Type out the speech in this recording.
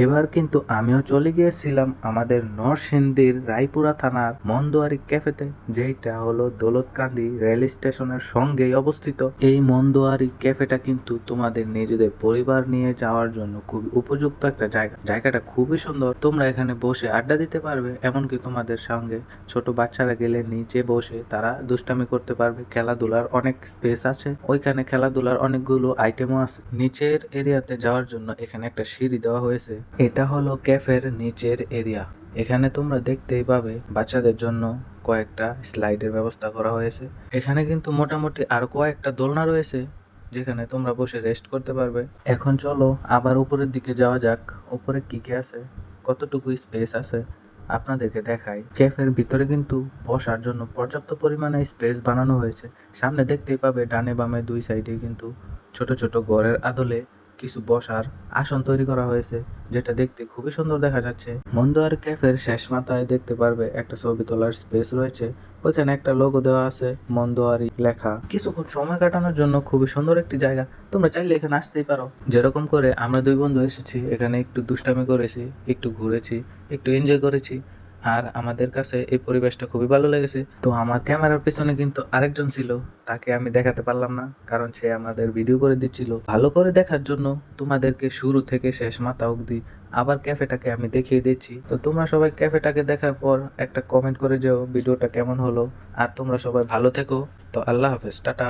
এবার কিন্তু আমিও চলে গিয়েছিলাম আমাদের নরসিংদীর রায়পুরা থানার মন্দোয়ারি ক্যাফেতে, যেটা হলো দৌলতকান্দি রেল স্টেশনের সঙ্গেই অবস্থিত। এই মন্দোয়ারি ক্যাফেটা কিন্তু তোমাদের নিজেদের পরিবার নিয়ে যাওয়ার জন্য খুবই উপযুক্ত একটা জায়গা। জায়গাটা খুবই সুন্দর, তোমরা এখানে বসে আড্ডা দিতে পারবে, এমনকি তোমাদের সঙ্গে ছোট বাচ্চারা গেলে নিচে বসে তারা দুষ্টামি করতে পারবে। খেলাধুলার অনেক স্পেস আছে, ওইখানে খেলাধুলার অনেকগুলো আইটেমও আছে। নিচের এরিয়াতে যাওয়ার জন্য এখানে একটা সিঁড়ি দেওয়া হয়েছে। এটা হলো ক্যাফের নিচের এরিয়া। এখানে তোমরা দেখতেই পাবে বাচ্চাদের জন্য কয়েকটা স্লাইডের ব্যবস্থা করা হয়েছে। এখানে কিন্তু মোটামুটি আরো কয়েকটা দোলনা রয়েছে, যেখানে তোমরা বসে রেস্ট করতে পারবে। এখন চলো আবার উপরের দিকে যাওয়া যাক, উপরে কি কি আছে, কতটুকু স্পেস আছে আপনাদেরকে দেখাই। ক্যাফের ভিতরে কিন্তু বসার জন্য পর্যাপ্ত পরিমাণে স্পেস বানানো হয়েছে। সামনে দেখতেই পাবে ডানে বামে দুই সাইডে কিন্তু ছোট ছোট ঘরের আদলে কিছু বসার আসন তৈরি করা হয়েছে, যেটা দেখতে খুবই সুন্দর দেখা যাচ্ছে। মন্দোয়ার ক্যাফের শেষ মাথায় দেখতে পারবে একটা ছবি তোলার স্পেস রয়েছে, ওইখানে একটা লোগো দেওয়া আছে মন্দোয়ারি লেখা। কিছুক্ষণ সময় কাটানোর জন্য খুবই সুন্দর একটি জায়গা, তোমরা চাইলে এখানে আসতেই পারো। যেরকম করে আমরা দুই বন্ধু এসেছি, এখানে একটু দুষ্টামি করেছি, একটু ঘুরেছি, একটু এনজয় করেছি, আর আমাদের কাছে এই পরিবেশটা খুবই ভালো লেগেছে। তো আমার ক্যামেরার পিছনে কিন্তু আরেকজন ছিল, তাকে আমি দেখাতে পারলাম না, কারণ সে আমাদের ভিডিও করে দিচ্ছিল। ভালো করে দেখার জন্য তোমাদেরকে শুরু থেকে শেষ মাথা অবধি আবার ক্যাফেটাকে আমি দেখিয়ে দিচ্ছি। তো তোমরা সবাই ক্যাফেটাকে দেখার পর একটা কমেন্ট করে যেও ভিডিওটা কেমন হলো। আর তোমরা সবাই ভালো থেকো। তো আল্লাহ হাফেজ, টাটা।